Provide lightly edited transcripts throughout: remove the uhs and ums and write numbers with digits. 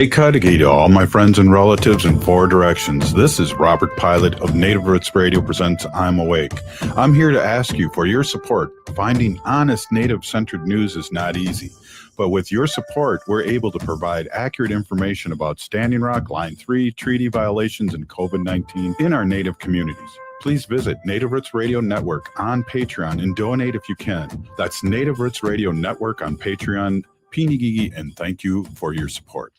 Hey, Kadagi to all my friends and relatives in four directions. This is Robert Pilot of Native Roots Radio presents I'm Awake. I'm here to ask you for your support. Finding honest Native-centered news is not easy, but with your support, we're able to provide accurate information about Standing Rock, Line 3, treaty violations, and COVID-19 in our Native communities. Please visit Native Roots Radio Network on Patreon and donate if you can. That's Native Roots Radio Network on Patreon. Pinigigi, and thank you for your support.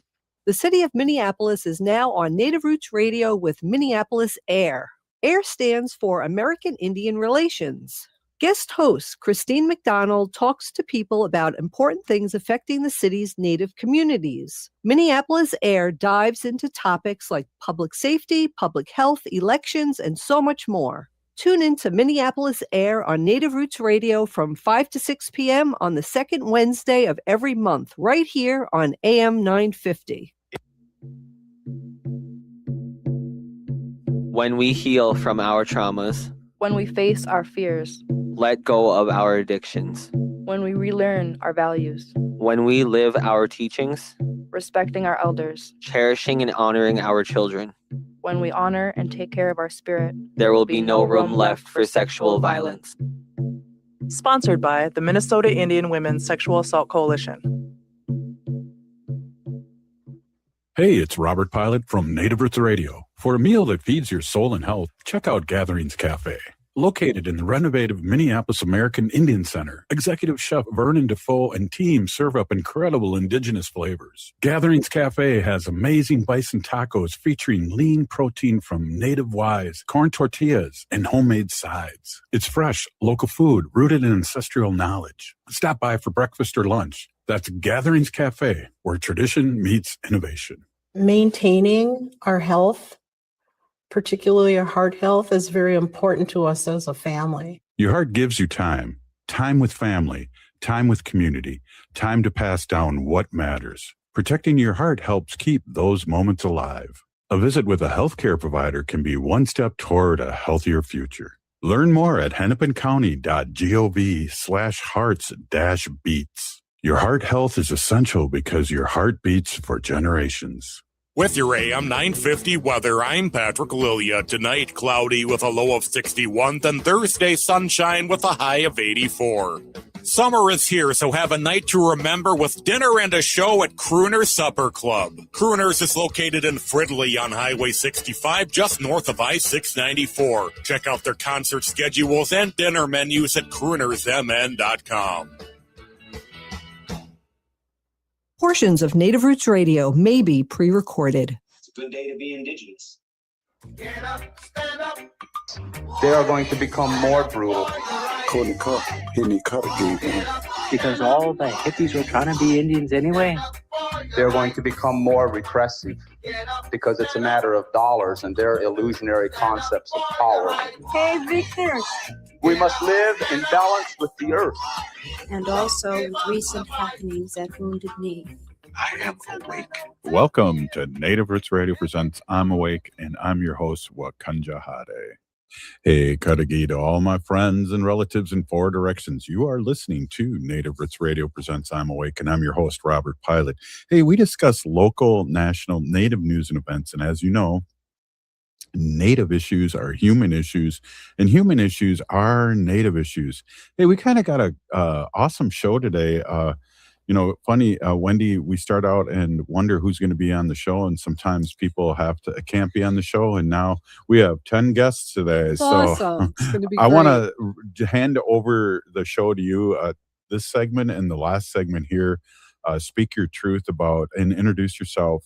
The city of Minneapolis is now on Native Roots Radio with Minneapolis AIR. AIR stands for American Indian Relations. Guest host Christine McDonald talks to people about important things affecting the city's Native communities. Minneapolis AIR dives into topics like public safety, public health, elections, and so much more. Tune in to Minneapolis AIR on Native Roots Radio from 5 to 6 p.m. on the second Wednesday of every month, right here on AM 950. When we heal from our traumas, when we face our fears, let go of our addictions, when we relearn our values, when we live our teachings, respecting our elders, cherishing and honoring our children, when we honor and take care of our spirit, there will be no room left for sexual violence. Sponsored by the Minnesota Indian Women's Sexual Assault Coalition. Hey, it's Robert Pilot from Native Roots Radio. For a meal that feeds your soul and health, check out Gatherings Cafe. Located in the renovated Minneapolis American Indian Center, Executive Chef Vernon Defoe and team serve up incredible indigenous flavors. Gatherings Cafe has amazing bison tacos featuring lean protein from native wise, corn tortillas, and homemade sides. It's fresh, local food rooted in ancestral knowledge. Stop by for breakfast or lunch. That's Gatherings Cafe, where tradition meets innovation. Maintaining our health, particularly our heart health, is very important to us as a family. Your heart gives you time with family, time with community, time to pass down what matters. Protecting your heart helps keep those moments alive. A visit with a healthcare provider can be one step toward a healthier future. Learn more at hennepincounty.gov/hearts-beats. Your heart health is essential because your heart beats for generations. With your AM 950 weather, I'm Patrick Lilia. Tonight, cloudy with a low of 61, then Thursday, sunshine with a high of 84. Summer is here, so have a night to remember with dinner and a show at Crooner Supper Club. Crooners is located in Fridley on Highway 65, just north of I-694. Check out their concert schedules and dinner menus at croonersmn.com. Portions of Native Roots Radio may be pre-recorded. It's a good day to be indigenous. Get up, stand up. They are going to become more brutal. Because all the hippies were trying to be Indians anyway. They're going to become more repressive because it's a matter of dollars and their illusionary concepts of power. Hey, Victor. We must live in balance with the earth. And also with recent happenings at Wounded Knee. I am awake. Welcome to Native Roots Radio presents I'm Awake, and I'm your host, Wakanja Hade. Hey, Kadagi to all my friends and relatives in four directions. You are listening to Native Roots Radio presents I'm Awake, and I'm your host, Robert Pilot. Hey, we discuss local, national, Native news and events, and as you know, Native issues are human issues, and human issues are Native issues. Hey, we kind of got a awesome show today. Funny, Wendy, we start out and wonder who's going to be on the show, and sometimes people can't be on the show, and now we have 10 guests today. That's awesome. It's going to be I great. want to hand over the show to you. This segment and the last segment here, speak your truth about and introduce yourself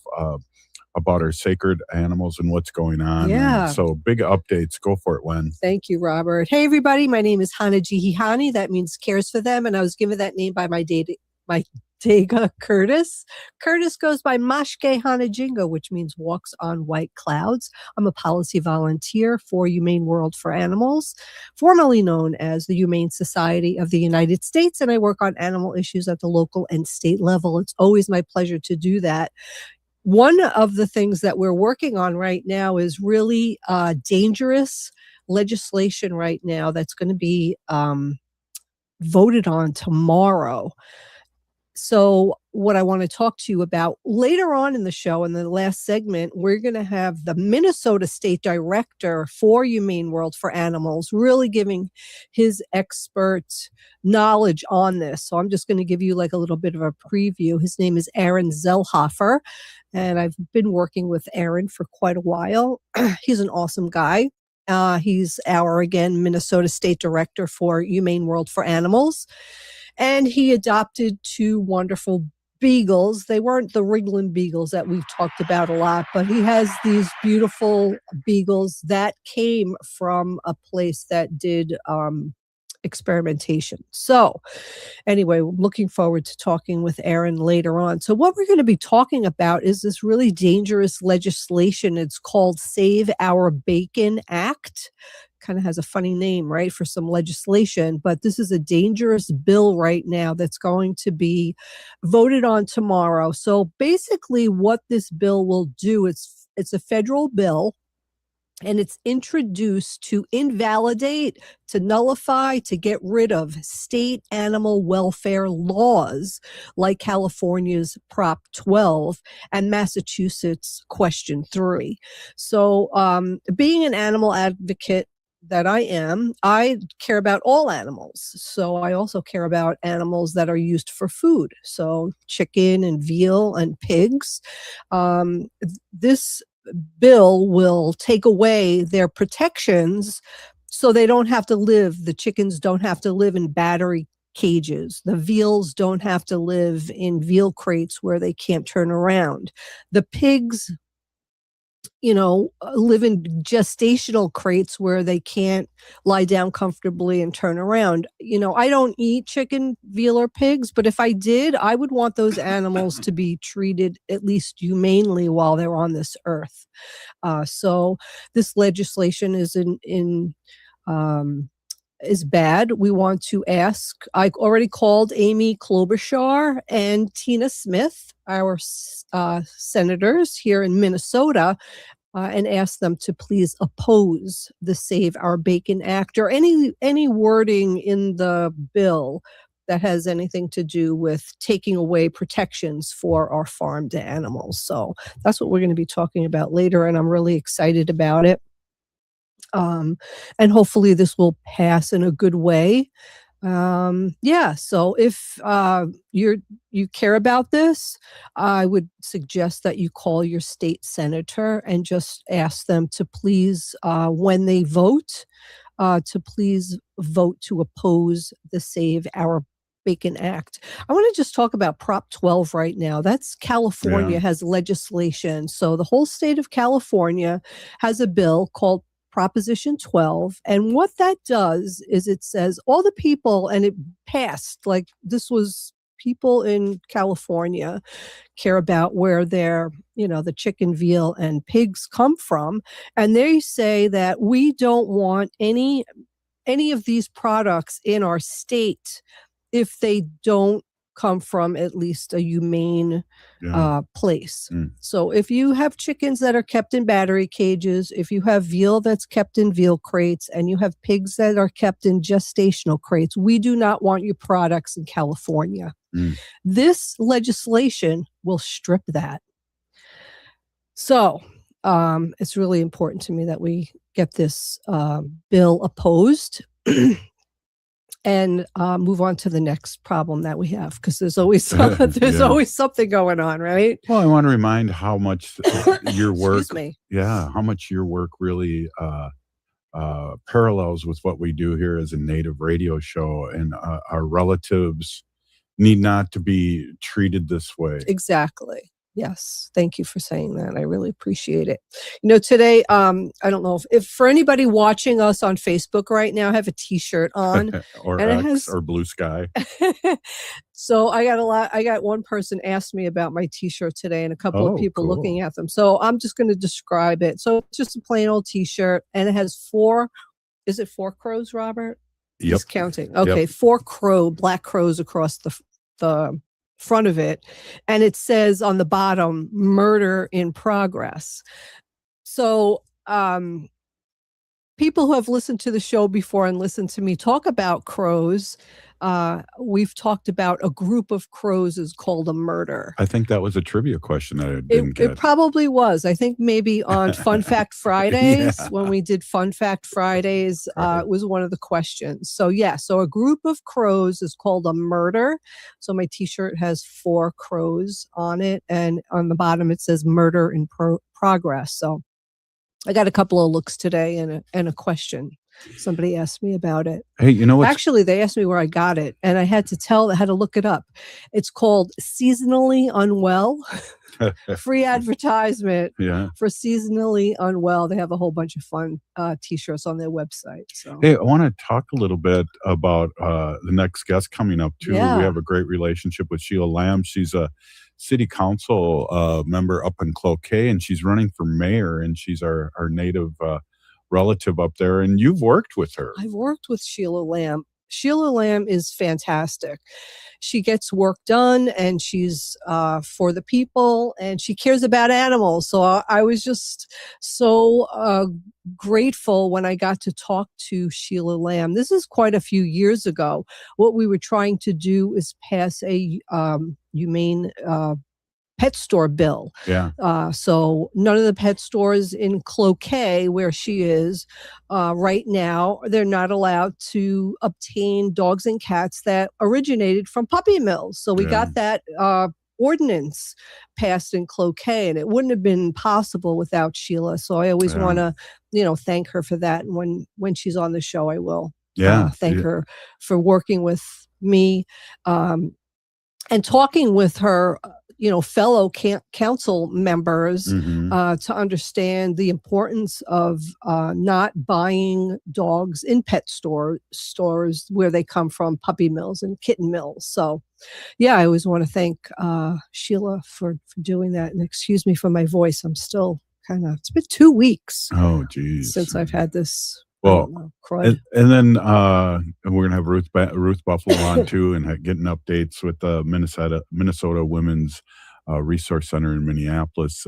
about our sacred animals and what's going on. Yeah. And so big updates. Go for it, Wen. Thank you, Robert. Hey, everybody. My name is Hana Jihihani. That means cares for them. And I was given that name by my Dega Curtis. Curtis goes by Mashke Hanajinga, which means walks on white clouds. I'm a policy volunteer for Humane World for Animals, formerly known as the Humane Society of the United States, and I work on animal issues at the local and state level. It's always my pleasure to do that. One of the things that we're working on right now is really dangerous legislation right now that's going to be voted on tomorrow. So what I want to talk to you about later on in the show. In the last segment, we're going to have the Minnesota State Director for Humane World for Animals really giving his expert knowledge on this. So I'm just going to give you like a little bit of a preview. His name is Aaron Zellhoefer, and I've been working with Aaron for quite a while. He's an awesome guy. He's our, again, Minnesota State Director for Humane World for Animals. And he adopted 2 wonderful beagles. They weren't the Ringland beagles that we've talked about a lot, but he has these beautiful beagles that came from a place that did experimentation. So anyway, I'm looking forward to talking with Aaron later on. So what we're going to be talking about is this really dangerous legislation. It's called Save Our Bacon Act. Kind of has a funny name, right, for some legislation, but this is a dangerous bill right now that's going to be voted on tomorrow. So basically what this bill will do, it's a federal bill, and it's introduced to invalidate, to nullify, to get rid of state animal welfare laws like California's Prop 12 and Massachusetts Question 3. So being an animal advocate that I am, I care about all animals. So I also care about animals that are used for food. So chicken and veal and pigs. This bill will take away their protections so they don't have to live, the chickens don't have to live in battery cages. The veals don't have to live in veal crates where they can't turn around. The pigs, live in gestational crates where they can't lie down comfortably and turn around. I don't eat chicken, veal, or pigs, but if I did, I would want those animals to be treated at least humanely while they're on this earth. So this legislation is is bad. We want to ask, I already called Amy Klobuchar and Tina Smith, our senators here in Minnesota, and ask them to please oppose the Save Our Bacon Act or any wording in the bill that has anything to do with taking away protections for our farmed animals. So that's what we're going to be talking about later, and I'm really excited about it. And hopefully this will pass in a good way. So if you care about this, I would suggest that you call your state senator and just ask them to please, when they vote, to please vote to oppose the Save Our Bacon Act. I want to just talk about Prop 12 right now. That's California has legislation. So the whole state of California has a bill called Proposition 12. And what that does is it says all the people, and it passed, like this was people in California care about where their, the chicken, veal, and pigs come from. And they say that we don't want any of these products in our state if they don't come from at least a humane place. So if you have chickens that are kept in battery cages, if you have veal that's kept in veal crates, and you have pigs that are kept in gestational crates, we do not want your products in California. This legislation will strip that. So it's really important to me that we get this bill opposed. And move on to the next problem that we have, because there's always always something going on, right? Well, I want to remind how much your work, Excuse me. how much your work really parallels with what we do here as a Native radio show, and our relatives need not to be treated this way. Exactly. Yes. Thank you for saying that. I really appreciate it. Today, I don't know if for anybody watching us on Facebook right now, I have a t-shirt on. Or and X or Blue Sky. So I got one person asked me about my t-shirt today, and a couple of people looking at them. So I'm just going to describe it. So it's just a plain old t-shirt, and it has 4 crows, Robert? Yep. He's counting. Okay. 4 black crows across the front of it, and it says on the bottom, "Murder in Progress." So people who have listened to the show before and listened to me talk about crows we've talked about a group of crows is called a murder. I think that was a trivia question that I didn't get. It probably was. I think maybe on Fun Fact Fridays, Yeah. when we did Fun Fact Fridays, Right. it was one of the questions. So yeah, so a group of crows is called a murder. So my t-shirt has 4 crows on it, and on the bottom it says murder in progress. So I got a couple of looks today and a question. Somebody asked me about it. Hey, you know what? Actually, they asked me where I got it, and I had to look it up. It's called Seasonally Unwell. Free advertisement Yeah. for Seasonally Unwell. They have a whole bunch of fun t-shirts on their website. So Hey, I want to talk a little bit about the next guest coming up too. Yeah. We have a great relationship with Sheila Lamb. She's a city council member up in Cloquet, and she's running for mayor, and she's our native relative up there. And you've worked with her. I've worked with Sheila Lamb. Sheila Lamb is fantastic. She gets work done, and she's for the people, and she cares about animals. So I was just so grateful when I got to talk to Sheila Lamb. This is quite a few years ago. What we were trying to do is pass a humane pet store bill. Yeah. So none of the pet stores in Cloquet, where she is right now, they're not allowed to obtain dogs and cats that originated from puppy mills. So we Yeah. got that ordinance passed in Cloquet, and it wouldn't have been possible without Sheila. So I always Yeah. want to, thank her for that. And when she's on the show, I will thank Yeah. her for working with me and talking with her, fellow council members Mhm. to understand the importance of not buying dogs in pet stores where they come from, puppy mills and kitten mills. So, yeah, I always want to thank Sheila for doing that. And excuse me for my voice. I'm still it's been 2 weeks Oh, geez. since I've had this. Well, crud. and then we're gonna have Ruth Buffalo on too, and getting updates with the Minnesota Women's Resource Center in Minneapolis,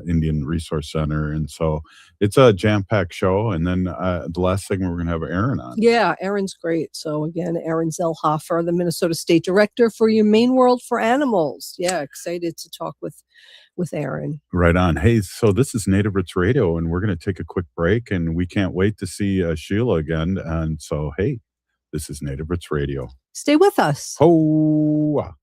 Indian Resource Center, and so it's a jam-packed show. And then the last segment we're gonna have Aaron on. Yeah, Aaron's great. So again, Aaron Zellhoefer, the Minnesota State Director for Humane World for Animals. Yeah, excited to talk with Aaron. Right on. Hey, so this is Native Roots Radio, and we're going to take a quick break, and we can't wait to see Sheila again. And so, hey, this is Native Roots Radio. Stay with us. Ho!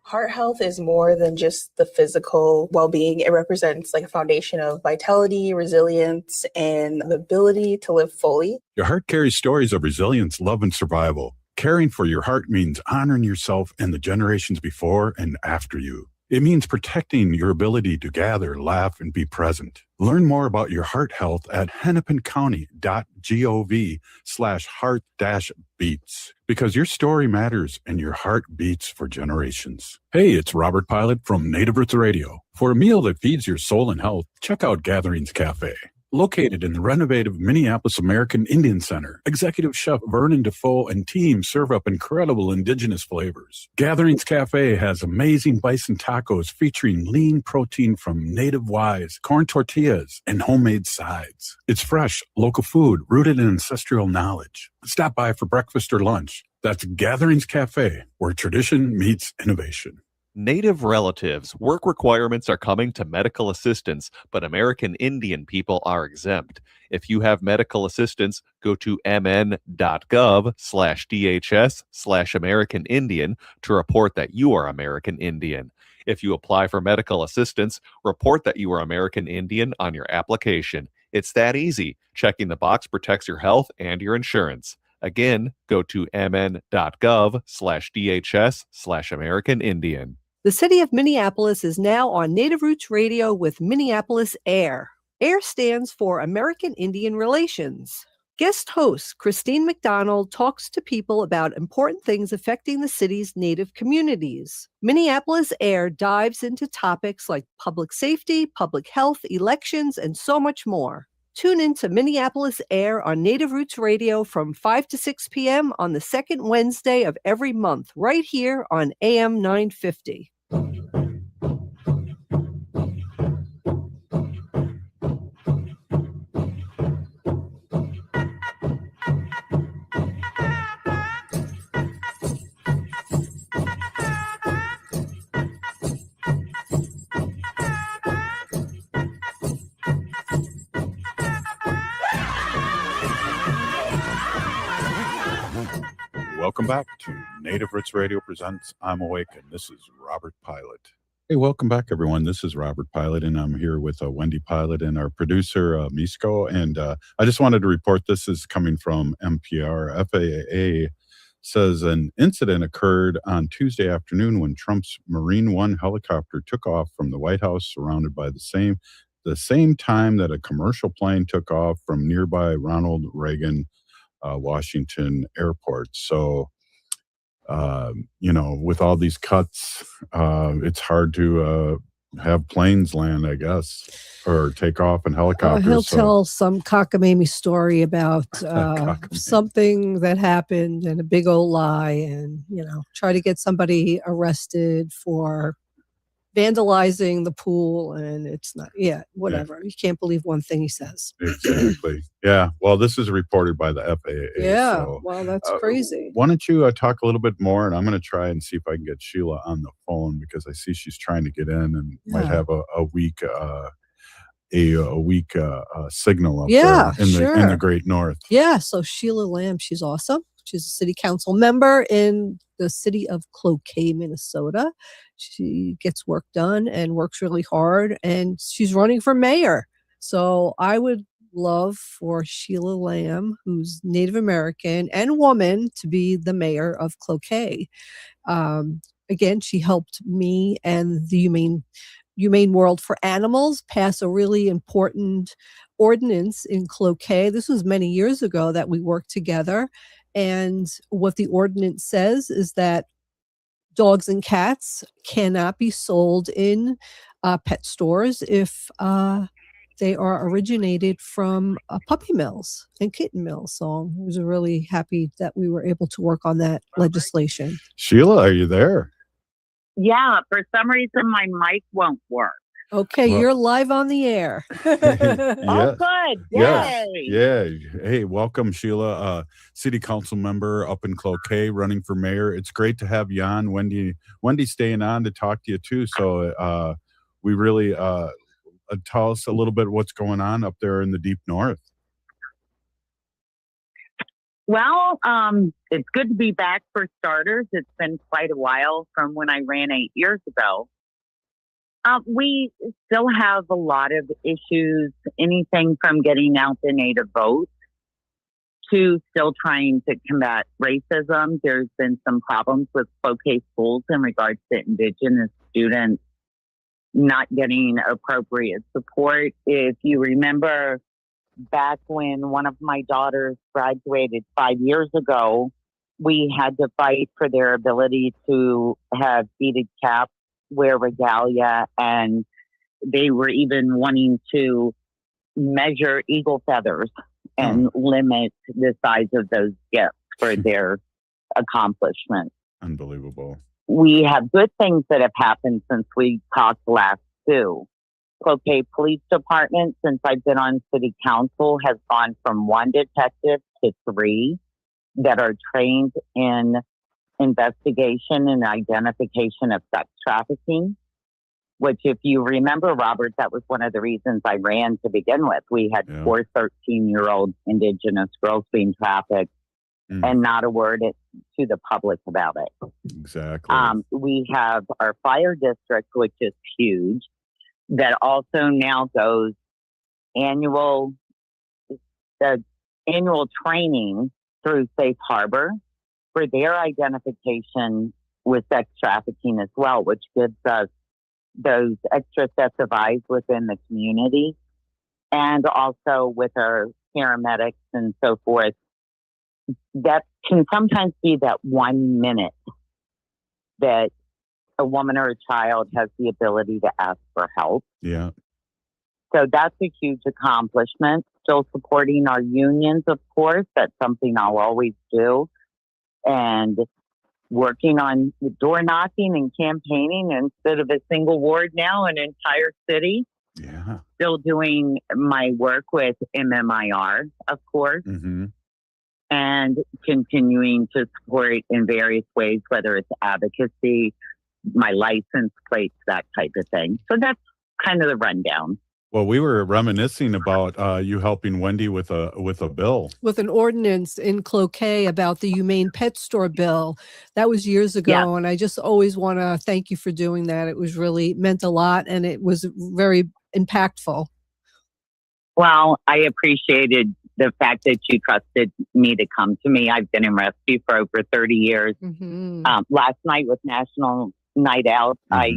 Heart health is more than just the physical well-being. It represents like a foundation of vitality, resilience, and the ability to live fully. Your heart carries stories of resilience, love, and survival. Caring for your heart means honoring yourself and the generations before and after you. It means protecting your ability to gather, laugh, and be present. Learn more about your heart health at hennepincounty.gov/heart-beats, because your story matters and your heart beats for generations. Hey, it's Robert Pilot from Native Roots Radio. For a meal that feeds your soul and health, check out Gatherings Cafe. Located in the renovative Minneapolis American Indian Center, Executive Chef Vernon Defoe and team serve up incredible indigenous flavors. Gatherings Cafe has amazing bison tacos featuring lean protein from native wise, corn tortillas, and homemade sides. It's fresh, local food rooted in ancestral knowledge. Stop by for breakfast or lunch. That's Gatherings Cafe, where tradition meets innovation. Native relatives, work requirements are coming to medical assistants, but American Indian people are exempt. If you have medical assistance, go to mn.gov/DHS/American Indian to report that you are American Indian. If you apply for medical assistance, report that you are American Indian on your application. It's that easy. Checking the box protects your health and your insurance. Again, go to mn.gov/DHS/American Indian. The city of Minneapolis is now on Native Roots Radio with Minneapolis AIR. AIR stands for American Indian Relations. Guest host Christine McDonald talks to people about important things affecting the city's Native communities. Minneapolis AIR dives into topics like public safety, public health, elections, and so much more. Tune in to Minneapolis Air on Native Roots Radio from 5 to 6 p.m. on the second Wednesday of every month, right here on AM 950. Welcome back to Native Roots Radio Presents I'm Awake, and this is Robert Pilot. Hey, welcome back, everyone. This is Robert Pilot, and I'm here with Wendy Pilot and our producer, Misko. And I just wanted to report, this is coming from NPR. FAA says an incident occurred on Tuesday afternoon when Trump's Marine One helicopter took off from the White House, surrounded by the same time that a commercial plane took off from nearby Ronald Reagan Washington Airport. So, with all these cuts, it's hard to have planes land, I guess, or take off in helicopters. He'll tell some cockamamie story about something that happened and a big old lie, and, try to get somebody arrested for vandalizing the pool, and it's not, whatever. You can't believe one thing he says. Exactly. Yeah. Well, this is reported by the FAA. Yeah. So, well, that's crazy. Why don't you talk a little bit more, and I'm going to try and see if I can get Sheila on the phone, because I see she's trying to get in and might have a weak signal up there in the Great North. Yeah. So Sheila Lamb, she's awesome. She's a city council member in the city of Cloquet, Minnesota. She gets work done and works really hard, and she's running for mayor. So I would love for Sheila Lamb, who's Native American and woman, to be the mayor of Cloquet. Again, she helped me and the Humane World for Animals pass a really important ordinance in Cloquet. This was many years ago that we worked together. And what the ordinance says is that dogs and cats cannot be sold in pet stores if they are originated from puppy mills and kitten mills. So I was really happy that we were able to work on that legislation. Sheila, are you there? Yeah, for some reason my mic won't work. Okay, you're live on the air. Oh, good. Yes. Yay. Yeah. Hey, welcome, Sheila, city council member up in Cloquet, running for mayor. It's great to have you on. Wendy's staying on to talk to you too. So we really tell us a little bit what's going on up there in the deep north. Well, it's good to be back for starters. It's been quite a while from when I ran 8 years ago. We still have a lot of issues, anything from getting out the Native vote to still trying to combat racism. There's been some problems with Cloquet schools in regards to Indigenous students not getting appropriate support. If you remember back when one of my daughters graduated 5 years ago, we had to fight for their ability to have beaded caps, wear regalia, and they were even wanting to measure eagle feathers and limit the size of those gifts for their accomplishments. Unbelievable. We have good things that have happened since we talked last too. Cloquet Police Department, since I've been on city council, has gone from 1 detective to 3 that are trained in investigation and identification of sex trafficking, which, if you remember, Robert, that was one of the reasons I ran to begin with. We had 4 13-year-old Indigenous girls being trafficked and not a word to the public about it. Exactly. We have our fire district, which is huge, that also now goes annual training through Safe Harbor for their identification with sex trafficking as well, which gives us those extra sets of eyes within the community, and also with our paramedics and so forth. That can sometimes be that 1 minute that a woman or a child has the ability to ask for help. Yeah. So that's a huge accomplishment. still supporting our unions, of course. That's something I'll always do. And working on door knocking and campaigning instead of a single ward now, an entire city. Yeah. Still doing my work with MMIR, of course, and continuing to support in various ways, whether it's advocacy, my license plates, that type of thing. So that's kind of the rundown. Well, we were reminiscing about you helping Wendy with a bill. With an ordinance in Cloquet about the Humane Pet Store bill. That was years ago. Yeah. And I just always want to thank you for doing that. It was really meant a lot and it was very impactful. Well, I appreciated the fact that you trusted me to come to me. I've been in rescue for over 30 years. Last night was National Night Out. I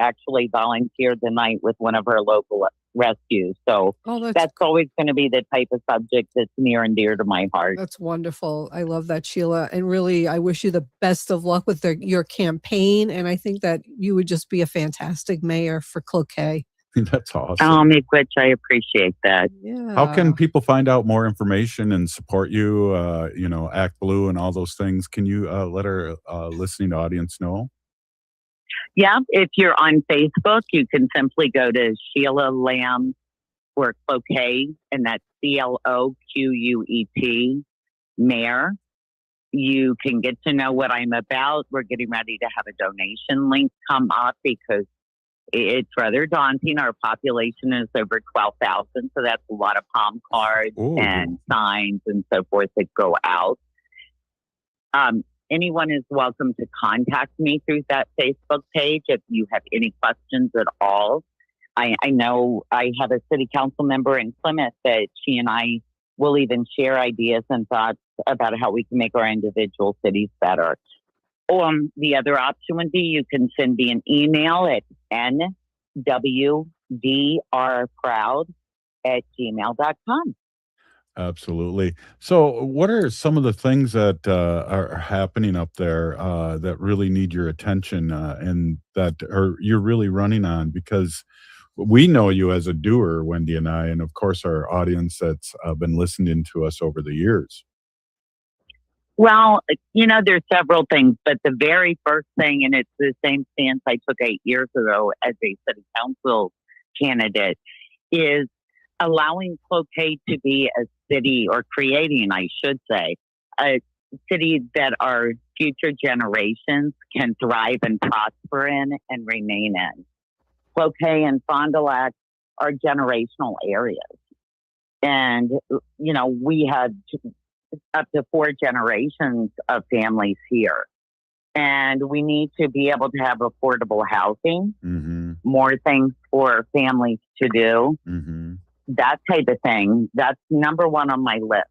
actually volunteered the night with one of our local rescues. So that's always going to be the type of subject that's near and dear to my heart. That's wonderful. I love that, Sheila. And really, I wish you the best of luck with your campaign. And I think that you would just be a fantastic mayor for Cloquet. That's awesome. Which I appreciate that. Yeah. How can people find out more information and support you? Act Blue and all those things. Can you let our listening audience know? Yeah, if you're on Facebook, you can simply go to Sheila Lamb or Cloquet, and that's CLOQUET, Mayor. You can get to know what I'm about. We're getting ready to have a donation link come up because it's rather daunting. Our population is over 12,000, so that's a lot of palm cards and signs and so forth that go out. Anyone is welcome to contact me through that Facebook page if you have any questions at all. I know I have a city council member in Plymouth that she and I will even share ideas and thoughts about how we can make our individual cities better. The other option would be you can send me an email at nwdrproud@gmail.com. Absolutely. So what are some of the things that are happening up there that really need your attention and that you're really running on? Because we know you as a doer, Wendy and I, and of course our audience that's been listening to us over the years. Well, there's several things, but the very first thing, and it's the same stance I took 8 years ago as a city council candidate, is allowing Cloquet to be a city, or creating, I should say, a city that our future generations can thrive and prosper in and remain in. Cloquet and Fond du Lac are generational areas. And, we had up to 4 generations of families here. And we need to be able to have affordable housing, more things for families to do, that type of thing. That's number one on my list.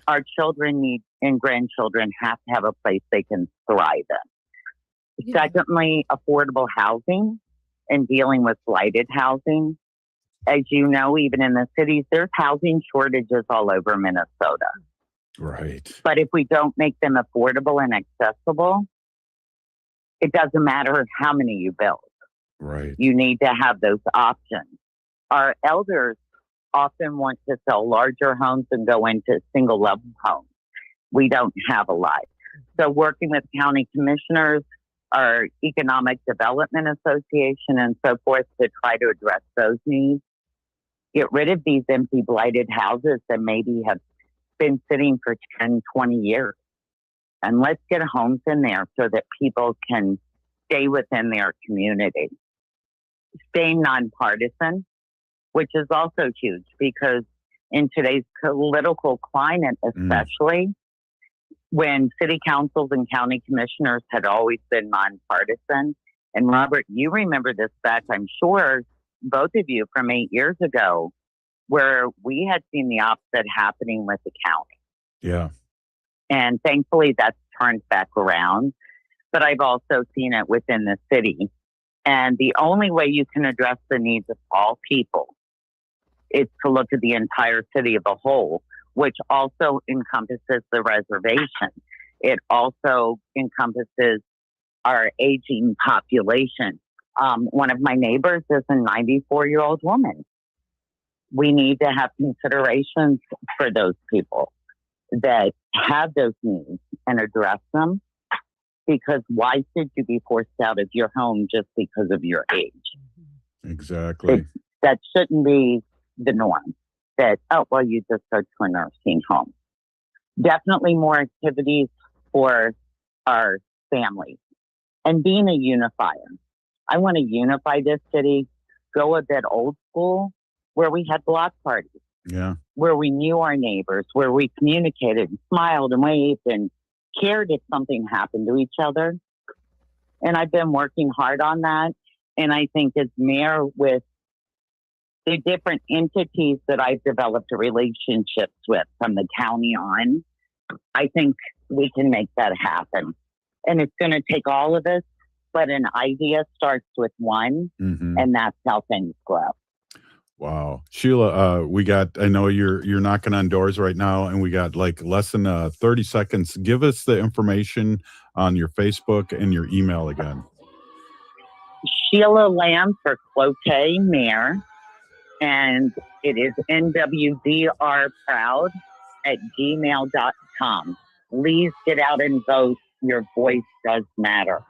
Our children and grandchildren have to have a place they can thrive in. Yeah. Secondly, affordable housing and dealing with blighted housing. As you know, even in the cities, there's housing shortages all over Minnesota. Right. But if we don't make them affordable and accessible, it doesn't matter how many you build. Right. You need to have those options. Our elders often want to sell larger homes and go into single level homes. We don't have a lot. So working with county commissioners, our Economic Development Association and so forth to try to address those needs, get rid of these empty blighted houses that maybe have been sitting for 10, 20 years. And let's get homes in there so that people can stay within their community. Staying nonpartisan, which is also huge because in today's political climate, especially when city councils and county commissioners had always been nonpartisan. And Robert, you remember this back, I'm sure, both of you from 8 years ago, where we had seen the opposite happening with the county. Yeah. And thankfully that's turned back around. But I've also seen it within the city. And the only way you can address the needs of all people is to look at the entire city of a whole, which also encompasses the reservation. It also encompasses our aging population. One of my neighbors is a 94-year-old woman. we need to have considerations for those people that have those needs and address them, because why should you be forced out of your home just because of your age? Exactly. That shouldn't be the norm. That, oh, well, you just go to a nursing home. Definitely more activities for our families and being a unifier. I want to unify this city, go a bit old school, where we had block parties. Yeah. Where we knew our neighbors, where we communicated and smiled and waved and cared if something happened to each other. And I've been working hard on that. And I think as mayor, with the different entities that I've developed relationships with from the county on, I think we can make that happen. And it's going to take all of us, but an idea starts with one, and that's how things grow. Wow. Sheila, I know you're knocking on doors right now, and we got like less than 30 seconds. Give us the information on your Facebook and your email again. Sheila Lamb for Cloquet Mayor, and it is nwdrproud@gmail.com. Please get out and vote. Your voice does matter.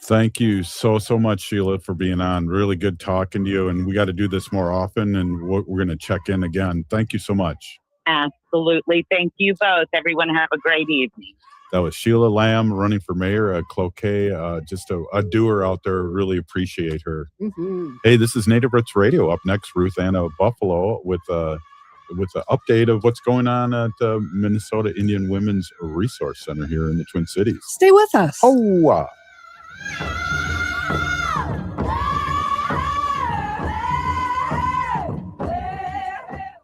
Thank you so much, Sheila, for being on. Really good talking to you, and we got to do this more often, and we're going to check in again. Thank you so much. Absolutely. Thank you both. Everyone have a great evening. That was Sheila Lamb running for mayor, Cloquet, just a doer out there. Really appreciate her. Hey, this is Native Roots Radio. Up next, Ruth Buffalo with an update of what's going on at the Minnesota Indian Women's Resource Center here in the Twin Cities. Stay with us. Oh,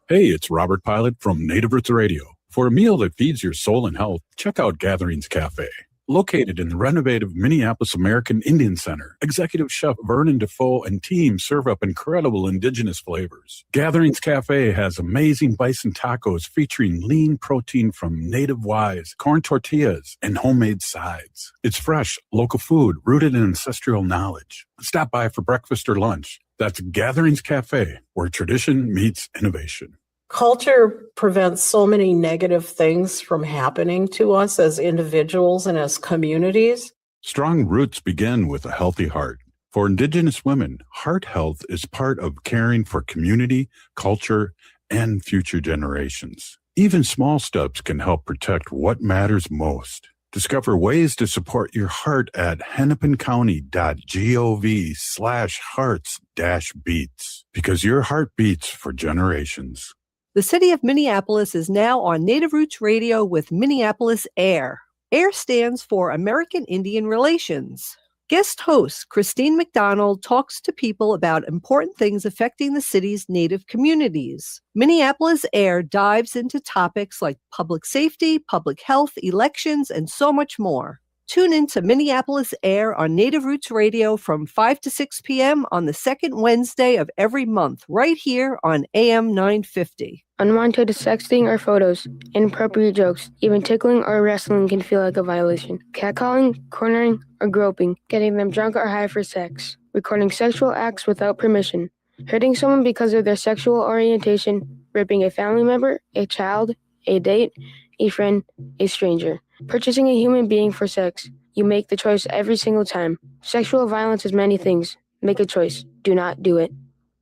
Hey, it's Robert Pilot from Native Roots Radio. For a meal that feeds your soul and health, check out Gatherings Cafe. Located in the renovative Minneapolis American Indian Center, Executive Chef Vernon Defoe and team serve up incredible indigenous flavors. Gatherings Cafe has amazing bison tacos featuring lean protein from native wise, corn tortillas, and homemade sides. It's fresh, local food rooted in ancestral knowledge. Stop by for breakfast or lunch. That's Gatherings Cafe, where tradition meets innovation. Culture prevents so many negative things from happening to us as individuals and as communities. Strong roots begin with a healthy heart. For Indigenous women, heart health is part of caring for community, culture, and future generations. Even small steps can help protect what matters most. Discover ways to support your heart at hennepincounty.gov/hearts-beats, because your heart beats for generations. The city of Minneapolis is now on Native Roots Radio with Minneapolis AIR. AIR stands for American Indian Relations. Guest host Christine McDonald talks to people about important things affecting the city's Native communities. Minneapolis AIR dives into topics like public safety, public health, elections, and so much more. Tune in to Minneapolis AIR on Native Roots Radio from 5 to 6 p.m. on the second Wednesday of every month, right here on AM 950. Unwanted sexting or photos, inappropriate jokes, even tickling or wrestling can feel like a violation. Catcalling, cornering, or groping, getting them drunk or high for sex, recording sexual acts without permission, hurting someone because of their sexual orientation, raping a family member, a child, a date, a friend, a stranger, purchasing a human being for sex. You make the choice every single time. Sexual violence is many things. Make a choice. Do not do it.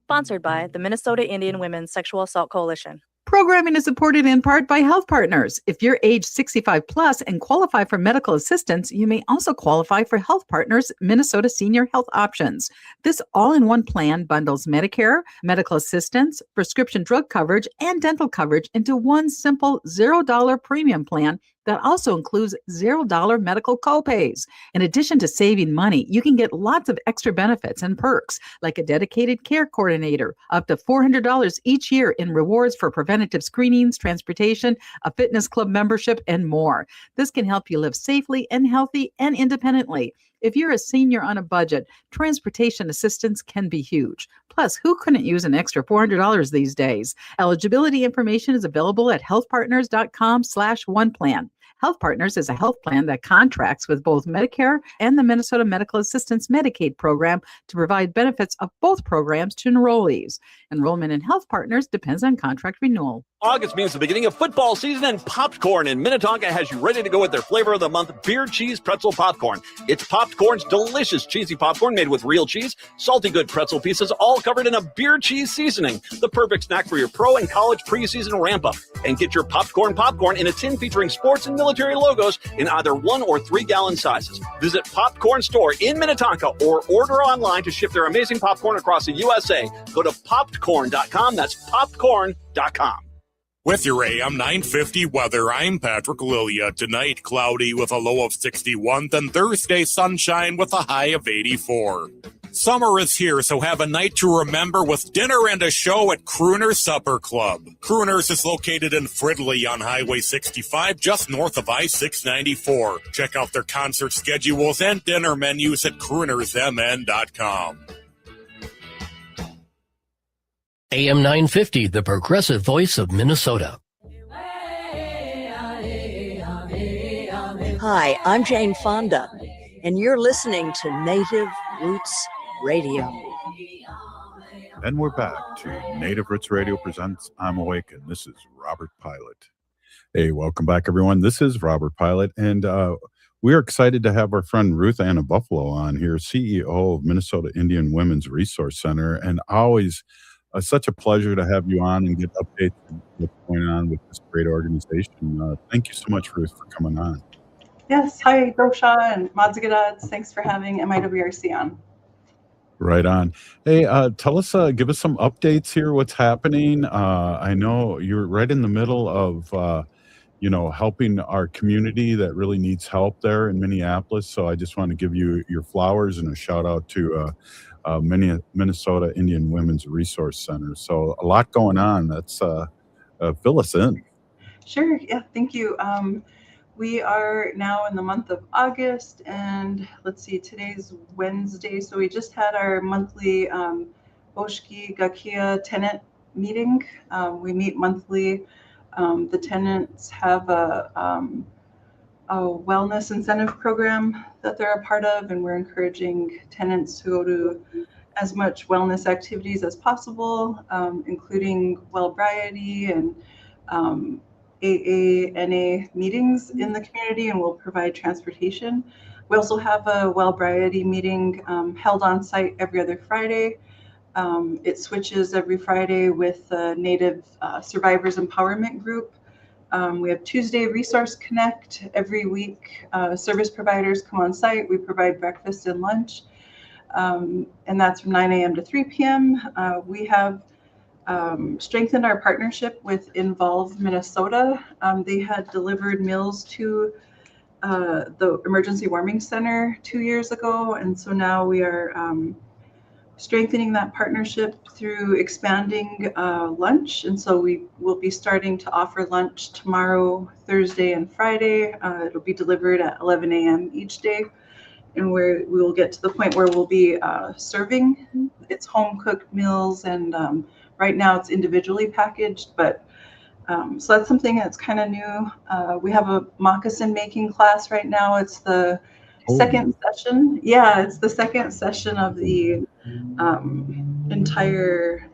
Sponsored by the Minnesota Indian Women's Sexual Assault Coalition. Programming is supported in part by Health Partners. If you're age 65 plus and qualify for medical assistance, you may also qualify for Health Partners Minnesota Senior Health Options. This all-in-one plan bundles Medicare, medical assistance, prescription drug coverage, and dental coverage into one simple $0 premium plan that also includes $0 medical copays. In addition to saving money, you can get lots of extra benefits and perks, like a dedicated care coordinator, up to $400 each year in rewards for preventative screenings, transportation, a fitness club membership, and more. This can help you live safely and healthy and independently. If you're a senior on a budget, transportation assistance can be huge. Plus, who couldn't use an extra $400 these days? Eligibility information is available at healthpartners.com/oneplan. Health Partners is a health plan that contracts with both Medicare and the Minnesota Medical Assistance Medicaid program to provide benefits of both programs to enrollees. Enrollment in Health Partners depends on contract renewal. August means the beginning of football season, and Popcorn in Minnetonka has you ready to go with their flavor of the month, beer cheese pretzel popcorn. It's Popcorn's delicious cheesy popcorn made with real cheese, salty good pretzel pieces, all covered in a beer cheese seasoning. The perfect snack for your pro and college preseason ramp-up. And get your popcorn in a tin featuring sports and military logos in either 1 or 3 gallon sizes. Visit Popcorn Store in Minnetonka or order online to ship their amazing popcorn across the USA. Go to popcorn.com. That's popcorn.com. With your AM 950 weather, I'm Patrick Lilia. Tonight, cloudy with a low of 61, then Thursday, sunshine with a high of 84. Summer is here, so have a night to remember with dinner and a show at Crooner's Supper Club. Crooner's is located in Fridley on Highway 65, just north of I-694. Check out their concert schedules and dinner menus at croonersmn.com. AM 950, the progressive voice of Minnesota. Hi, I'm Jane Fonda, and you're listening to Native Roots Radio. And we're back to Native Roots Radio presents I'm Awake, and this is Robert Pilot. Hey, welcome back, everyone. This is Robert Pilot, and we're excited to have our friend Ruth Buffalo on here, CEO of Minnesota Indian Women's Resource Center, and always such a pleasure to have you on and get updates on what's going on with this great organization. Thank you so much, Ruth, for coming on. Yes. Hi, Rosha and Madzagadat. Thanks for having MIWRC on. Right on. Hey, tell us, give us some updates here. What's happening? I know you're right in the middle of, helping our community that really needs help there in Minneapolis. So I just want to give you your flowers and a shout out to Minnesota Indian Women's Resource Center. So a lot going on. That's fill us in. Sure. Yeah. Thank you. We are now in the month of August, and let's see, today's Wednesday. So we just had our monthly Oshki Gakia tenant meeting. We meet monthly. The tenants have a wellness incentive program that they're a part of, and we're encouraging tenants to go to as much wellness activities as possible, including Wellbriety and AANA meetings in the community, and we'll provide transportation. We also have a Wellbriety meeting held on site every other Friday. It switches every Friday with the Native Survivors Empowerment Group. We have Tuesday Resource Connect every week. Service providers come on site. We provide breakfast and lunch, and that's from 9 a.m. to 3 p.m. We have strengthened our partnership with Involve Minnesota. They had delivered meals to the Emergency Warming Center 2 years ago, and so now we are strengthening that partnership through expanding lunch. And so we will be starting to offer lunch tomorrow, Thursday, and Friday. It'll be delivered at 11 a.m. each day. And we will get to the point where we'll be serving. It's home cooked meals, and right now it's individually packaged, but so that's something that's kind of new. We have a moccasin making class right now. It's the second session. Yeah, it's the second session of the entire,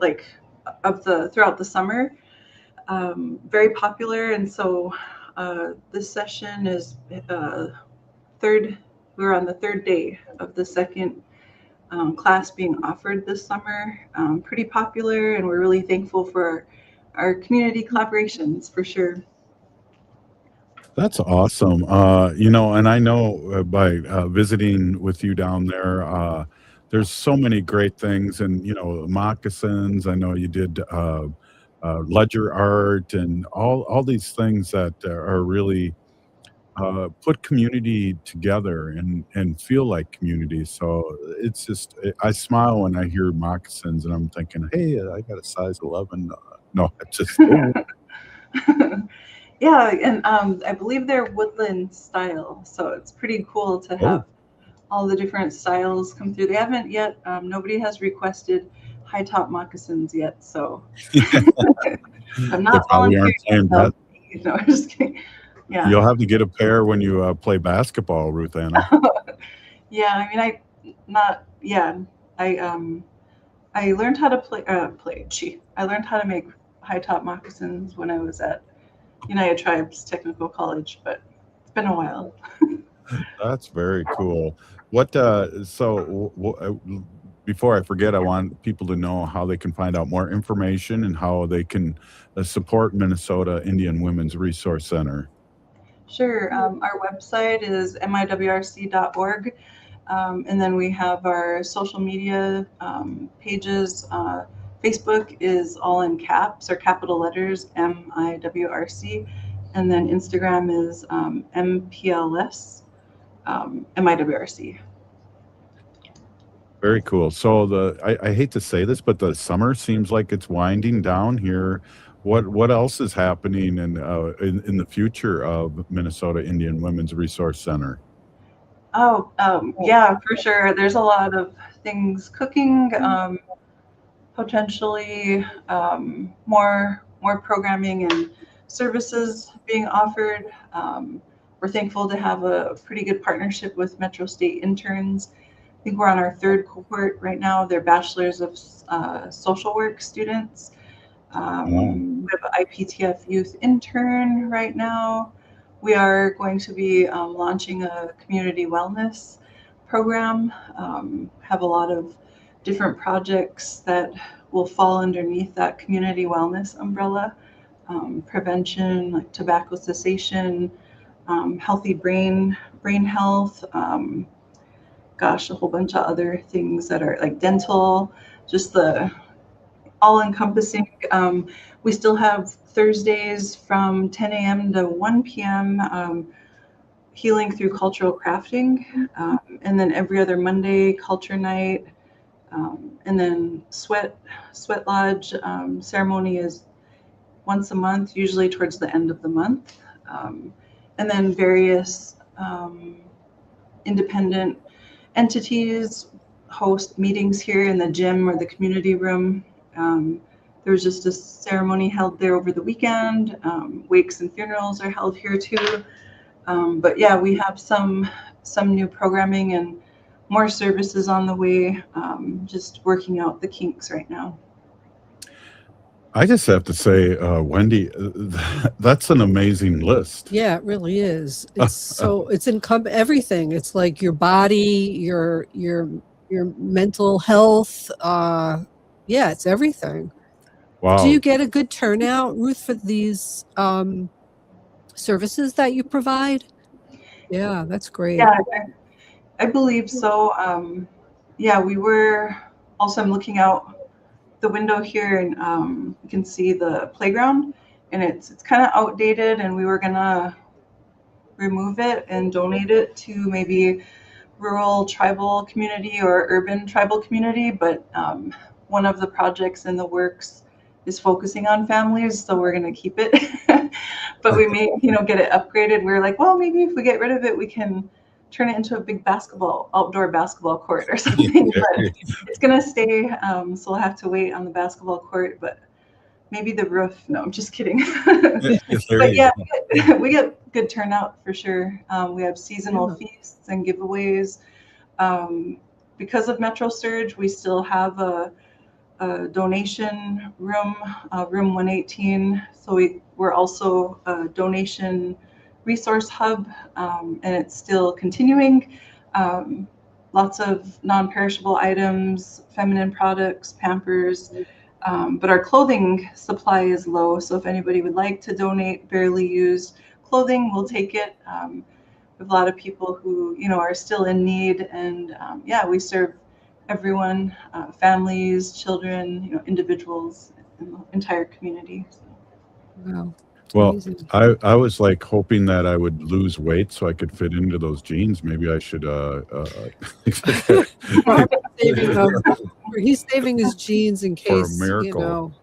throughout the summer. Very popular. And so this session is we're on the third day of the second class being offered this summer. Pretty popular, and we're really thankful for our community collaborations for sure. That's awesome. And I know by visiting with you down there, there's so many great things, and moccasins. I know you did ledger art and all these things that are really put community together and feel like community. So it's just, I smile when I hear moccasins, and I'm thinking, hey, I got a size 11. No, it's just. Yeah, and I believe they're woodland style, so it's pretty cool to have all the different styles come through. They haven't yet, nobody has requested high top moccasins yet, so I'm not volunteering. No, I'm just kidding. Yeah. You'll have to get a pair when you play basketball, Ruth Anna. Yeah, I mean, I learned how to I learned how to make high top moccasins when I was at United Tribes Technical College, but it's been a while. That's very cool. Before I forget, I want people to know how they can find out more information and how they can support Minnesota Indian Women's Resource Center. Sure. Our website is MIWRC.org. And then we have our social media pages. Facebook is all in caps or capital letters, MIWRC. And then Instagram is MPLS, MIWRC. Very cool. So I hate to say this, but the summer seems like it's winding down here. What else is happening in the future of Minnesota Indian Women's Resource Center? Yeah, for sure. There's a lot of things cooking, potentially more programming and services being offered. We're thankful to have a pretty good partnership with Metro State interns. I think we're on our third cohort right now. They're bachelors of social work students. We have an IPTF youth intern right now. We are going to be launching a community wellness program, have a lot of different projects that will fall underneath that community wellness umbrella, prevention, like tobacco cessation, healthy brain health, a whole bunch of other things that are like dental, just the all-encompassing. We still have Thursdays from 10 a.m. to 1 p.m. Healing through cultural crafting, and then every other Monday culture night, and then sweat lodge ceremony is once a month, usually towards the end of the month, and then various independent entities host meetings here in the gym or the community room. There was just a ceremony held there over the weekend. Wakes and funerals are held here too. But yeah, we have some new programming and more services on the way, just working out the kinks right now. I just have to say, Wendy, that's an amazing list. Yeah, it really is. It's everything. It's like your body, your mental health. Yeah, it's everything. Wow. Do you get a good turnout, Ruth, for these services that you provide? Yeah, that's great. Yeah, I believe so. Yeah, we were also, I'm looking out the window here and you can see the playground, and it's kind of outdated, and we were gonna remove it and donate it to maybe rural tribal community or urban tribal community, but one of the projects in the works is focusing on families, so we're going to keep it. But we may, get it upgraded. We're like, well, maybe if we get rid of it, we can turn it into a big outdoor basketball court or something. But it's going to stay, so we'll have to wait on the basketball court, but maybe the roof. No, I'm just kidding. But yeah, we get good turnout for sure. We have seasonal feasts and giveaways. Because of Metro Surge, we still have a donation room, room 118. So we're also a donation resource hub, and it's still continuing. Lots of non-perishable items, feminine products, Pampers, but our clothing supply is low. So if anybody would like to donate barely used clothing, we'll take it. We have a lot of people who, are still in need, and yeah, we serve everyone, families, children, individuals in the entire community. So. Wow. Well, I was like hoping that I would lose weight so I could fit into those jeans. Maybe I should he's saving his jeans in case, for a miracle.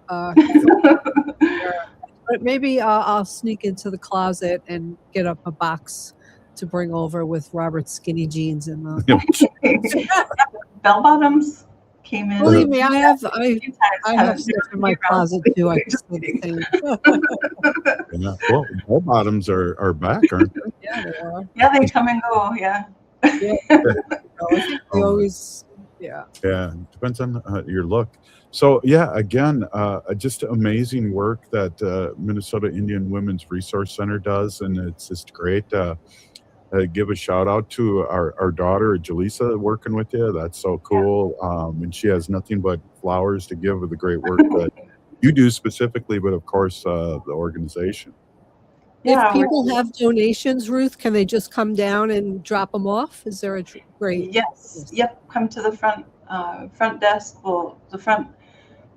But maybe I'll sneak into the closet and get up a box to bring over with Robert's skinny jeans and bell bottoms came in. Believe me, I have a few times, stuff in my closet too. I just say the same. Yeah. Well, bell bottoms are back, aren't they? Yeah, they are. Yeah, they come and go. Yeah. Yeah. I think they always, yeah. Yeah, it depends on your look. So yeah, again, just amazing work that Minnesota Indian Women's Resource Center does, and it's just great. Give a shout out to our daughter Jaleesa working with you. That's so cool. And she has nothing but flowers to give with the great work that you do specifically, but of course the organization. If people have donations, Ruth, can they just come down and drop them off? Is there a great? Yes. Yep. Come to the front desk. Well, the front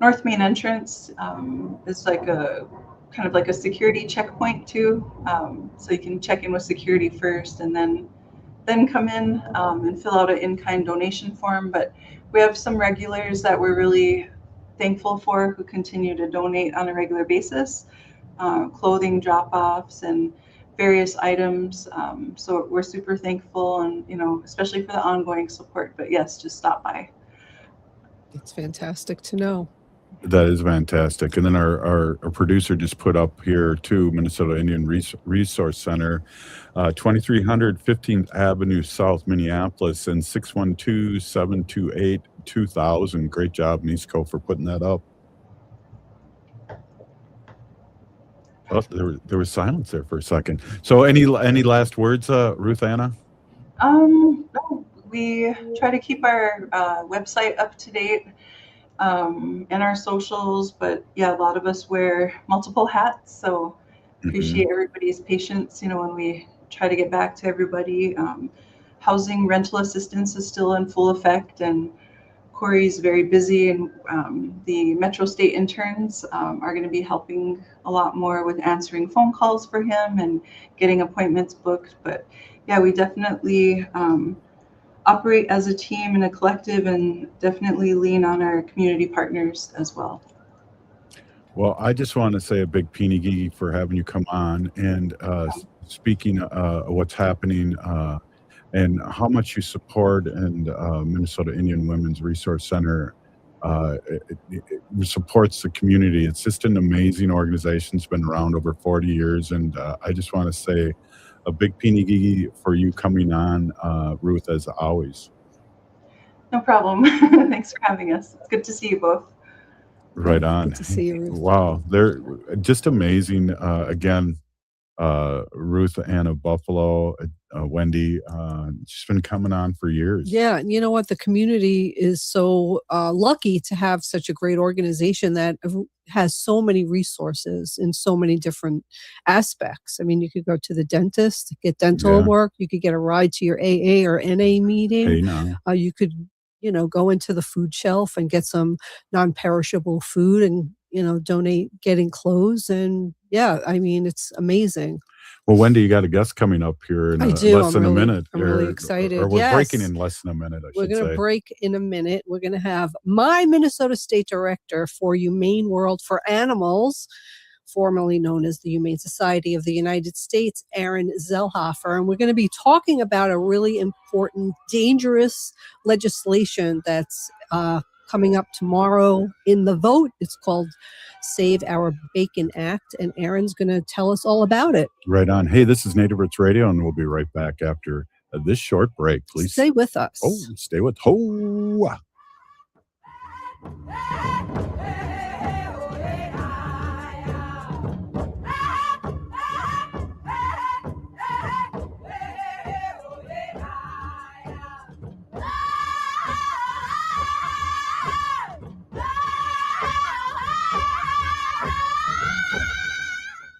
North Main entrance is like a kind of like a security checkpoint too. So you can check in with security first, and then come in and fill out an in-kind donation form. But we have some regulars that we're really thankful for who continue to donate on a regular basis. Clothing drop-offs and various items. So we're super thankful, and especially for the ongoing support. But yes, just stop by. It's fantastic to know. That is fantastic. And then our producer just put up here too, Minnesota Indian Resource Center, 2300 15th Avenue South, Minneapolis, and 612-728-2000. Great job, Nisco, for putting that up. Oh, there was silence there for a second. So any last words, Ruth Anna? No, we try to keep our website up to date and our socials, but yeah, a lot of us wear multiple hats, so appreciate everybody's patience, when we try to get back to everybody. Housing rental assistance is still in full effect, and Corey's very busy, and the Metro State interns are going to be helping a lot more with answering phone calls for him and getting appointments booked. But yeah, we definitely operate as a team and a collective, and definitely lean on our community partners as well. Well, I just want to say a big peeny gigi for having you come on and speaking of what's happening and how much you support, and Minnesota Indian Women's Resource Center it supports the community. It's just an amazing organization. It's been around over 40 years, and I just want to say a big peeny gigi for you coming on, Ruth, as always. No problem. Thanks for having us. It's good to see you both. Right on. Good to see you, Ruth. Wow, they're just amazing. Again, Ruth Anna Buffalo, Wendy, she's been coming on for years. Yeah, and you know what? The community is so lucky to have such a great organization that has so many resources in so many different aspects. I mean, you could go to the dentist, get dental work. You could get a ride to your AA or NA meeting. Hey, now. You could, go into the food shelf and get some non-perishable food, and donate getting clothes. And yeah, I mean, it's amazing. Well, Wendy, you got a guest coming up here in less than a minute. I'm really excited. Or we're breaking in less than a minute, We're should going to say. break in a minute. We're going to have my Minnesota State Director for Humane World for Animals, formerly known as the Humane Society of the United States, Aaron Zellhoefer. And we're going to be talking about a really important, dangerous legislation that's coming up tomorrow in the vote. It's called Save Our Bacon Act, and Aaron's going to tell us all about it. Right on. Hey, this is Native Roots Radio, and we'll be right back after this short break. Please stay with us. Oh, stay with ho.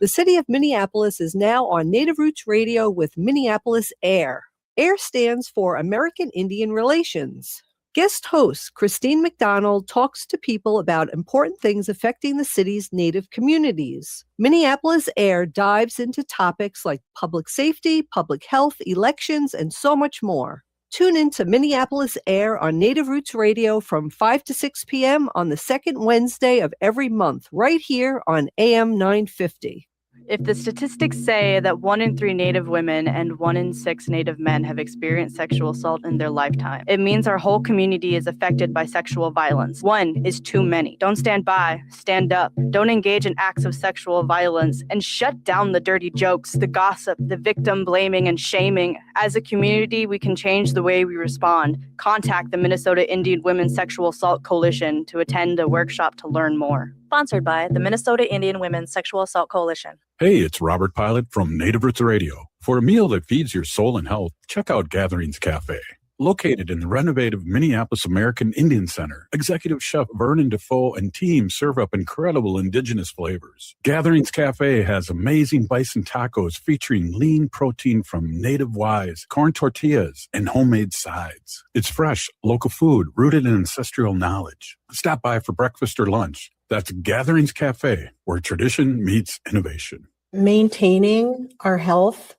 The city of Minneapolis is now on Native Roots Radio with Minneapolis AIR. AIR stands for American Indian Relations. Guest host Christine McDonald talks to people about important things affecting the city's Native communities. Minneapolis AIR dives into topics like public safety, public health, elections, and so much more. Tune in to Minneapolis AIR on Native Roots Radio from 5 to 6 p.m. on the second Wednesday of every month, right here on AM 950. If the statistics say that 1 in 3 Native women and 1 in 6 Native men have experienced sexual assault in their lifetime, it means our whole community is affected by sexual violence. 1 is too many. Don't stand by, stand up. Don't engage in acts of sexual violence, and shut down the dirty jokes, the gossip, the victim blaming and shaming. As a community, we can change the way we respond. Contact the Minnesota Indian Women's Sexual Assault Coalition to attend a workshop to learn more. Sponsored by the Minnesota Indian Women's Sexual Assault Coalition. Hey, it's Robert Pilot from Native Roots Radio. For a meal that feeds your soul and health, check out Gatherings Cafe. Located in the renovative Minneapolis American Indian Center, Executive Chef Vernon Defoe and team serve up incredible indigenous flavors. Gatherings Cafe has amazing bison tacos featuring lean protein from native wise, corn tortillas, and homemade sides. It's fresh, local food rooted in ancestral knowledge. Stop by for breakfast or lunch. That's Gatherings Cafe, where tradition meets innovation. Maintaining our health,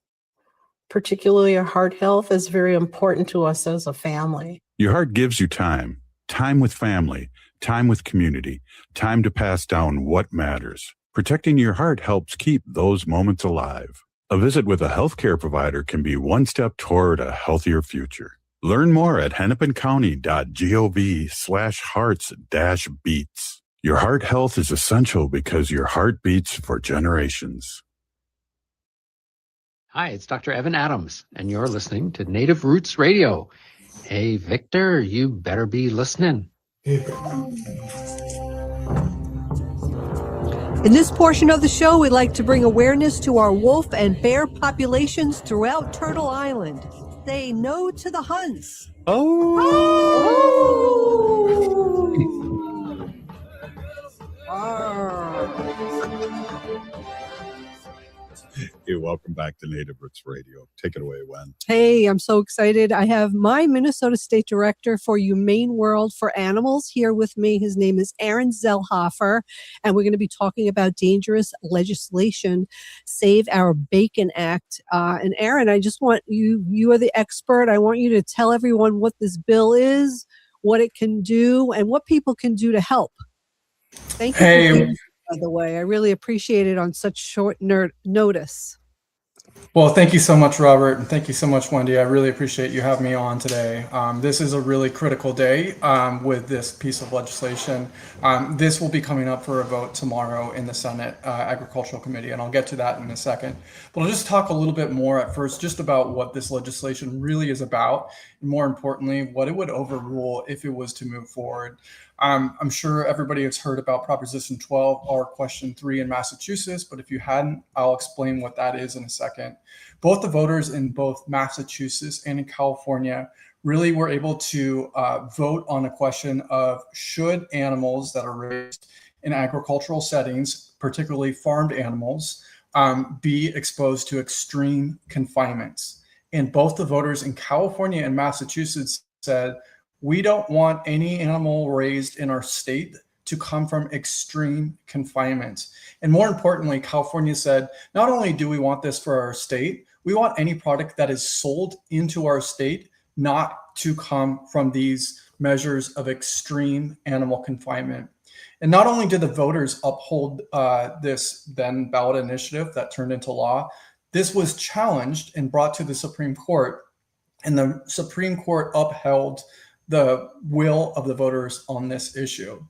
particularly our heart health, is very important to us as a family. Your heart gives you time, time with family, time with community, time to pass down what matters. Protecting your heart helps keep those moments alive. A visit with a healthcare provider can be one step toward a healthier future. Learn more at hennepincounty.gov/hearts-beats. Your heart health is essential because your heart beats for generations. Hi, it's Dr. Evan Adams, and you're listening to Native Roots Radio. Hey, Victor, you better be listening. In this portion of the show, we'd like to bring awareness to our wolf and bear populations throughout Turtle Island. Say no to the hunts. Hey, welcome back to Native Roots Radio. Take it away, Wen. Hey, I'm so excited. I have my Minnesota State Director for Humane World for Animals here with me. His name is Aaron Zellhoefer, and we're going to be talking about dangerous legislation, Save Our Bacon Act. And Aaron, I just want you are the expert. I want you to tell everyone what this bill is, what it can do, and what people can do to help. Thank you. Hey. By the way, I really appreciate it on such short notice. Well, thank you so much, Robert, and thank you so much, Wendy. I really appreciate you having me on today. This is a really critical day with this piece of legislation. This will be coming up for a vote tomorrow in the Senate Agricultural Committee, and I'll get to that in a second. But I'll just talk a little bit more at first just about what this legislation really is about, and more importantly, what it would overrule if it was to move forward. I'm sure everybody has heard about Proposition 12 or Question 3 in Massachusetts, but if you hadn't, I'll explain what that is in a second. Both the voters in both Massachusetts and in California really were able to vote on a question of should animals that are raised in agricultural settings, particularly farmed animals, be exposed to extreme confinements. And both the voters in California and Massachusetts said, we don't want any animal raised in our state to come from extreme confinement. And more importantly, California said, not only do we want this for our state, we want any product that is sold into our state not to come from these measures of extreme animal confinement. And not only did the voters uphold this then ballot initiative that turned into law, this was challenged and brought to the Supreme Court, and the Supreme Court upheld the will of the voters on this issue.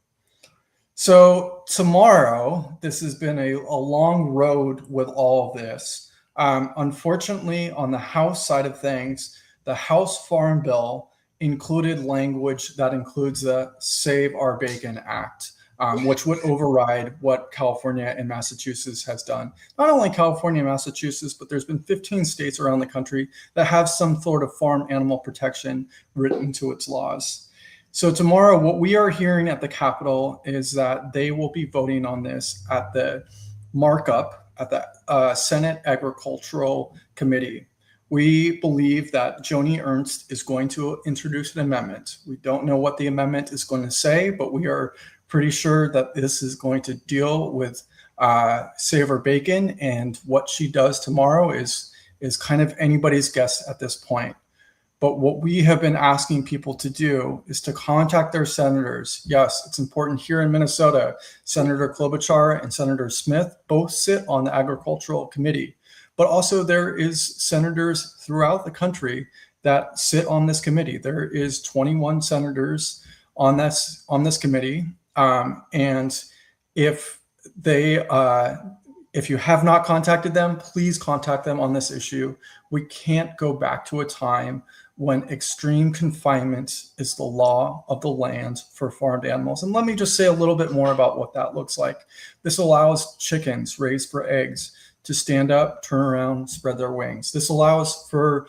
So tomorrow, this has been a long road with all of this. Unfortunately, on the House side of things, the House Farm Bill included language that includes the Save Our Bacon Act, which would override what California and Massachusetts has done. Not only California and Massachusetts, but there's been 15 states around the country that have some sort of farm animal protection written into its laws. So tomorrow, what we are hearing at the Capitol is that they will be voting on this at the markup at the Senate Agricultural Committee. We believe that Joni Ernst is going to introduce an amendment. We don't know what the amendment is going to say, but we are pretty sure that this is going to deal with Save Our Bacon, and what she does tomorrow is kind of anybody's guess at this point. But what we have been asking people to do is to contact their senators. Yes, it's important here in Minnesota. Senator Klobuchar and Senator Smith both sit on the Agricultural Committee, but also there is senators throughout the country that sit on this committee. There is 21 senators on this committee, and if you have not contacted them, please contact them on this issue. We can't go back to a time when extreme confinement is the law of the land for farmed animals. And let me just say a little bit more about what that looks like. This allows chickens raised for eggs to stand up, turn around, spread their wings. This allows for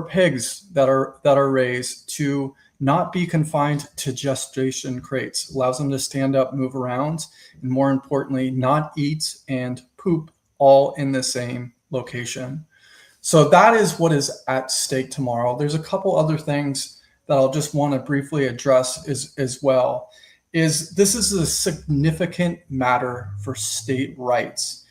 pigs that are raised to not be confined to gestation crates. It allows them to stand up, move around, and more importantly, not eat and poop all in the same location. So that is what is at stake tomorrow. There's a couple other things that I'll just want to briefly address as well. This is a significant matter for state rights.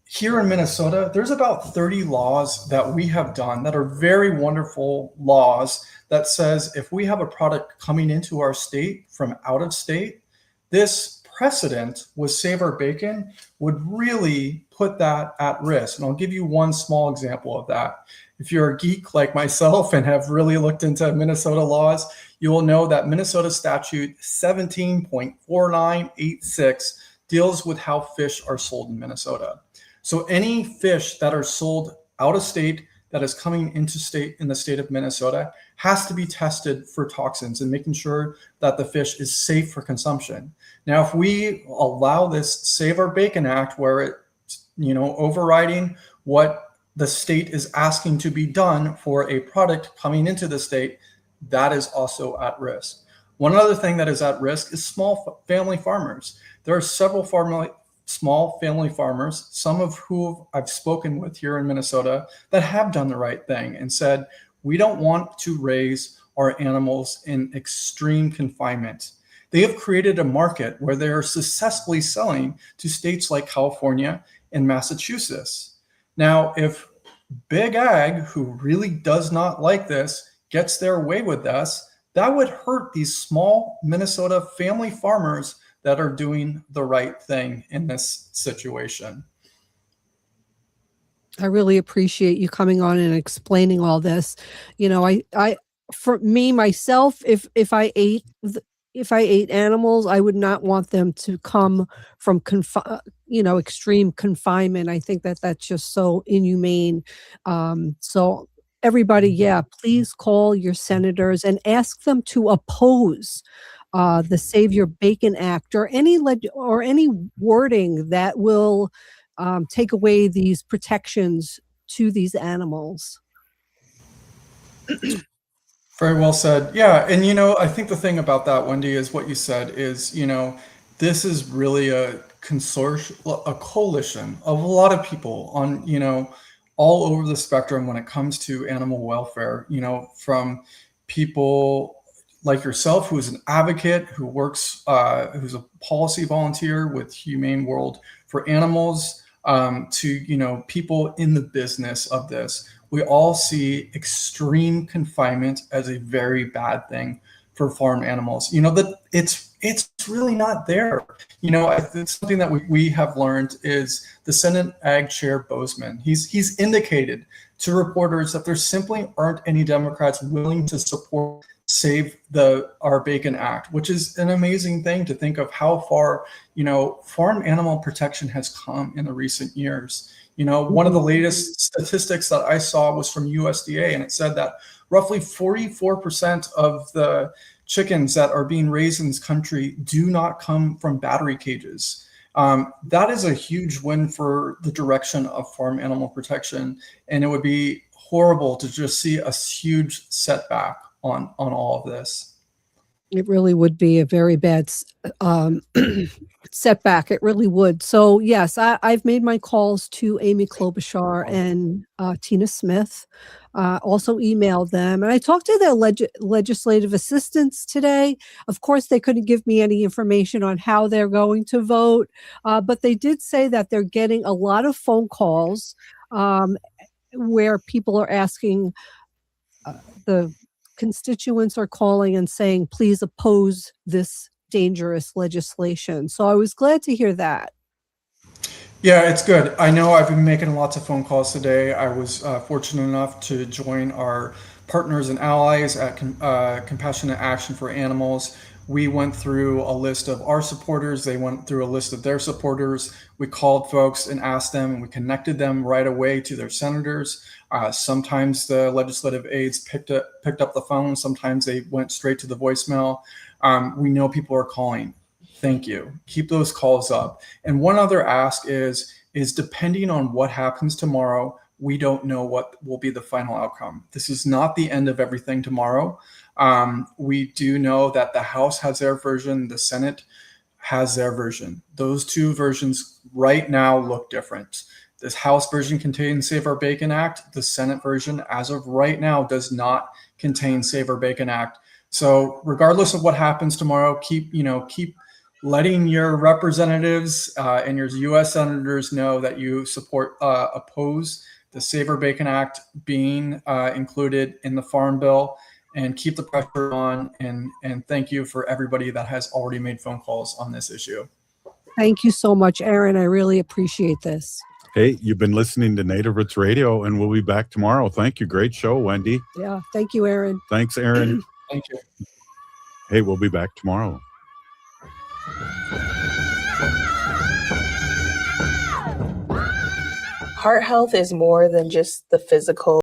Here in Minnesota, there's about 30 laws that we have done that are very wonderful laws that says if we have a product coming into our state from out of state, this precedent with Save Our Bacon would really put that at risk. And I'll give you one small example of that. If you're a geek like myself and have really looked into Minnesota laws, you will know that Minnesota statute 17.4986 deals with how fish are sold in Minnesota. So any fish that are sold out of state that is coming into state in the state of Minnesota has to be tested for toxins and making sure that the fish is safe for consumption. Now, if we allow this Save Our Bacon Act where it, overriding what the state is asking to be done for a product coming into the state, that is also at risk. One other thing that is at risk is small family farmers. There are several small family farmers, some of whom I've spoken with here in Minnesota, that have done the right thing and said, we don't want to raise our animals in extreme confinement. They have created a market where they are successfully selling to states like California and Massachusetts. Now, if Big Ag, who really does not like this, gets their way with this, that would hurt these small Minnesota family farmers that are doing the right thing in this situation. I really appreciate you coming on and explaining all this. For me myself, if I ate animals, I would not want them to come from extreme confinement. I think that that's just so inhumane. So everybody, please call your senators and ask them to oppose the Save Your Bacon Act or any wording that will take away these protections to these animals. Very well said. Yeah. And, I think the thing about that, Wendy, is what you said is, this is really a consortium, a coalition of a lot of people on, all over the spectrum when it comes to animal welfare, from people like yourself, who is an advocate, who works, who's a policy volunteer with Humane World for animals, to, people in the business of this. We all see extreme confinement as a very bad thing for farm animals. That it's really not there. I think something that we have learned is the Senate Ag Chair Bozeman. He's indicated to reporters that there simply aren't any Democrats willing to support Save Our Bacon Act, which is an amazing thing to think of how far, farm animal protection has come in the recent years. One of the latest statistics that I saw was from USDA, and it said that roughly 44% of the chickens that are being raised in this country do not come from battery cages. That is a huge win for the direction of farm animal protection, and it would be horrible to just see a huge setback on all of this. It really would be a very bad setback. It really would. So yes, I've made my calls to Amy Klobuchar and Tina Smith. Also emailed them, and I talked to their legislative assistants today. Of course, they couldn't give me any information on how they're going to vote, but they did say that they're getting a lot of phone calls where people are asking the constituents are calling and saying, please oppose this dangerous legislation. So I was glad to hear that. Yeah, it's good. I know I've been making lots of phone calls today. I was fortunate enough to join our partners and allies at Compassionate Action for Animals. We went through a list of our supporters. They went through a list of their supporters. We called folks and asked them, and we connected them right away to their senators. Sometimes the legislative aides picked up the phone. Sometimes they went straight to the voicemail. We know people are calling. Thank you. Keep those calls up. And one other ask is depending on what happens tomorrow, we don't know what will be the final outcome. This is not the end of everything tomorrow. We do know that the House has their version, the Senate has their version. Those two versions right now look different. This House version contains Save Our Bacon Act. The Senate version, as of right now, does not contain Save Our Bacon Act. So regardless of what happens tomorrow, keep letting your representatives and your U.S. senators know that you oppose the Save Our Bacon Act being included in the Farm Bill, and keep the pressure on. And thank you for everybody that has already made phone calls on this issue. Thank you so much, Aaron. I really appreciate this. Hey, you've been listening to Native Roots Radio, and we'll be back tomorrow. Thank you. Great show, Wendy. Yeah. Thank you, Aaron. Thanks, Aaron. Thank you. Hey, we'll be back tomorrow. Heart health is more than just the physical